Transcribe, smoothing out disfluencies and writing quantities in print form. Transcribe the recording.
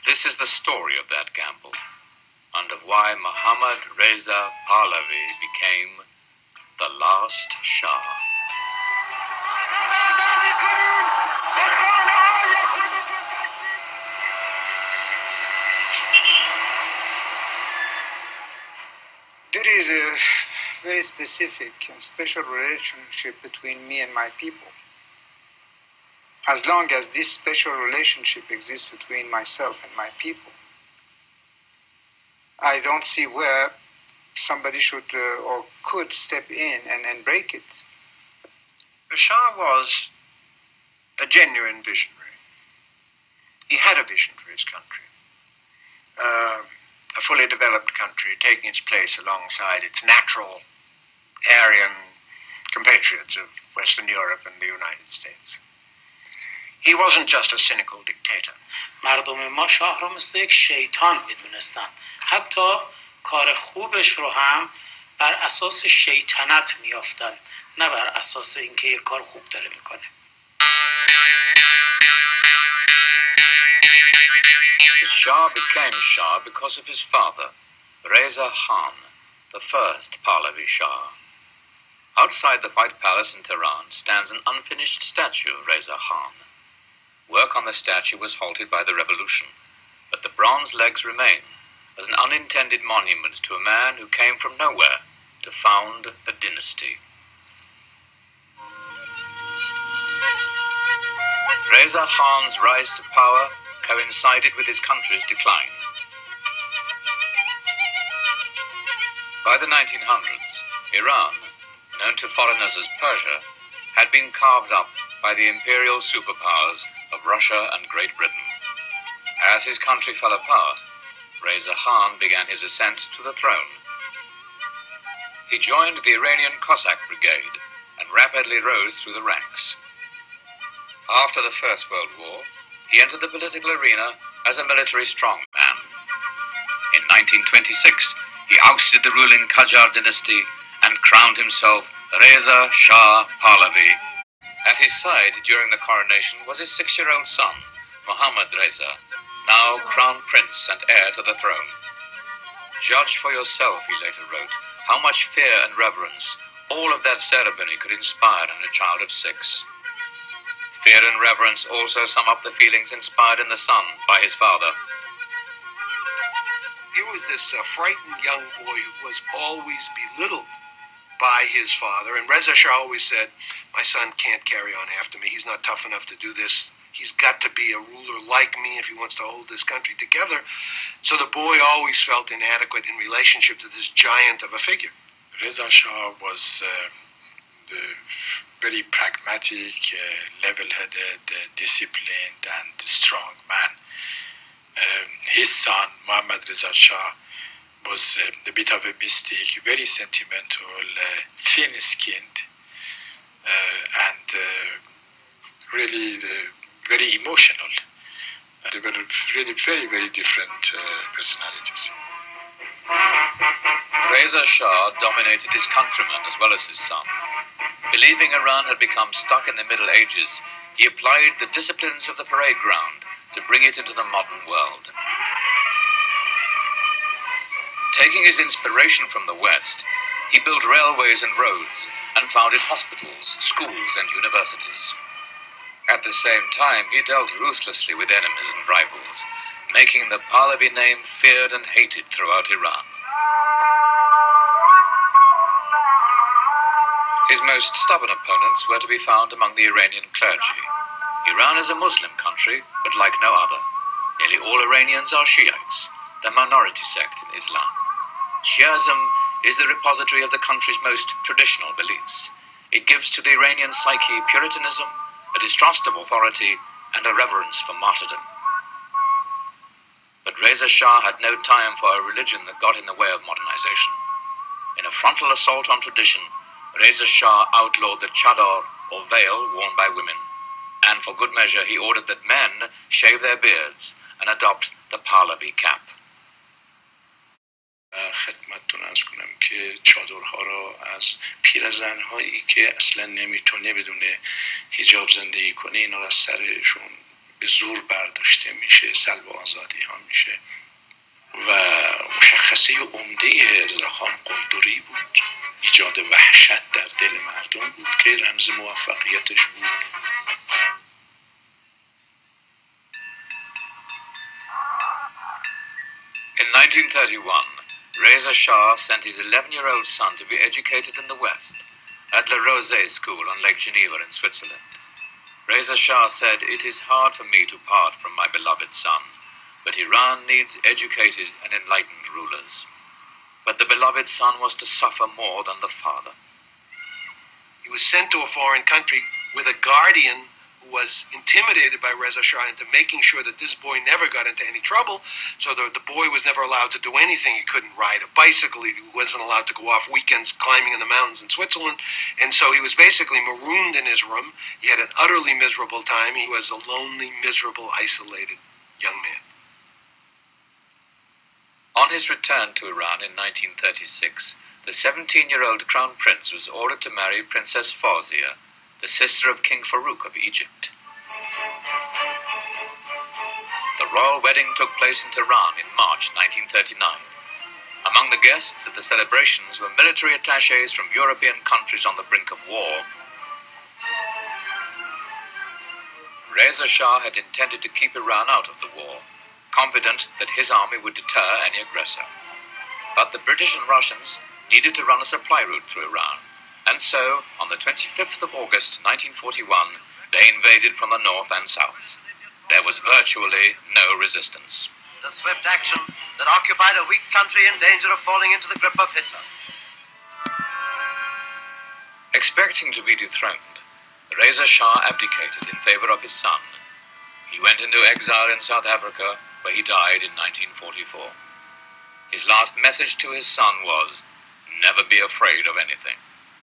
This is the story of that gamble, and of why Muhammad Reza Pahlavi became the last Shah. There is a very specific and special relationship between me and my people. As long as this special relationship exists between myself and my people, I don't see where somebody should or could step in and break it. The Shah was a genuine visionary. He had a vision for his country. A fully developed country taking its place alongside its natural Aryan compatriots of Western Europe and the United States. He wasn't just a cynical dictator. مردم ما شاه رو مثل یک شیطان میدونستن. حتی کار خوبش رو هم بر اساس شیطنت میافتن، نه بر اساس اینکه یک کار خوب داره میکنه. The Shah became Shah because of his father, Reza Khan, the first Pahlavi Shah. Outside the White Palace in Tehran stands an unfinished statue of Reza Khan. Work on the statue was halted by the revolution, but the bronze legs remain as an unintended monument to a man who came from nowhere to found a dynasty. Reza Khan's rise to power coincided with his country's decline. By the 1900s, Iran, known to foreigners as Persia, had been carved up by the imperial superpowers of Russia and Great Britain. As his country fell apart, Reza Khan began his ascent to the throne. He joined the Iranian Cossack Brigade and rapidly rose through the ranks. After the First World War, he entered the political arena as a military strongman. In 1926, he ousted the ruling Qajar dynasty and crowned himself Reza Shah Pahlavi. At his side during the coronation was his 6-year-old son, Muhammad Reza, now crown prince and heir to the throne. Judge for yourself, he later wrote, how much fear and reverence all of that ceremony could inspire in a child of 6. Fear and reverence also sum up the feelings inspired in the son by his father. He was this frightened young boy who was always belittled by his father. And Reza Shah always said, my son can't carry on after me. He's not tough enough to do this. He's got to be a ruler like me if he wants to hold this country together. So the boy always felt inadequate in relationship to this giant of a figure. Reza Shah was the very pragmatic, level-headed, disciplined, and strong man. His son, Muhammad Reza Shah, was a bit of a mystic, very sentimental, thin-skinned, and really very emotional. They were really very, very different personalities. Reza Shah dominated his countrymen as well as his son. Believing Iran had become stuck in the Middle Ages, he applied the disciplines of the parade ground to bring it into the modern world. Taking his inspiration from the West, he built railways and roads and founded hospitals, schools, and universities. At the same time, he dealt ruthlessly with enemies and rivals, making the Pahlavi name feared and hated throughout Iran. His most stubborn opponents were to be found among the Iranian clergy. Iran is a Muslim country, but like no other. Nearly all Iranians are Shiites, the minority sect in Islam. Shi'ism is the repository of the country's most traditional beliefs. It gives to the Iranian psyche Puritanism, a distrust of authority, and a reverence for martyrdom. But Reza Shah had no time for a religion that got in the way of modernization. In a frontal assault on tradition, Reza Shah outlawed the chador, or veil, worn by women, and for good measure he ordered that men shave their beards and adopt the Pahlavi cap. خدمتتون عرض کنم که چادرها را از پیرزن‌هایی که اصلا نمیتونه بدون حجاب زندگی کنه اینا را از سرشون به به زور برداشته میشه، سلب آزادی ها میشه و مشخصه عمده رضاخان قلدری بود، ایجاد وحشت در دل مردم بود که رمز موفقیتش بود. In 1931, Reza Shah sent his 11-year-old son to be educated in the West at La Rosée School on Lake Geneva in Switzerland. Reza Shah said, "It is hard for me to part from my beloved son, but Iran needs educated and enlightened rulers." But the beloved son was to suffer more than the father. He was sent to a foreign country with a guardian who was intimidated by Reza Shah into making sure that this boy never got into any trouble. So the boy was never allowed to do anything. He couldn't ride a bicycle. He wasn't allowed to go off weekends climbing in the mountains in Switzerland. And so he was basically marooned in his room. He had an utterly miserable time. He was a lonely, miserable, isolated young man. On his return to Iran in 1936, the 17-year-old crown prince was ordered to marry Princess Fawzia, the sister of King Farouk of Egypt. The royal wedding took place in Tehran in March 1939. Among the guests at the celebrations were military attachés from European countries on the brink of war. Reza Shah had intended to keep Iran out of the war, confident that his army would deter any aggressor. But the British and Russians needed to run a supply route through Iran, and so, on the 25th of August 1941, they invaded from the north and south. There was virtually no resistance. The swift action that occupied a weak country in danger of falling into the grip of Hitler. Expecting to be dethroned, Reza Shah abdicated in favor of his son. He went into exile in South Africa, where he died in 1944. His last message to his son was, "Never be afraid of anything."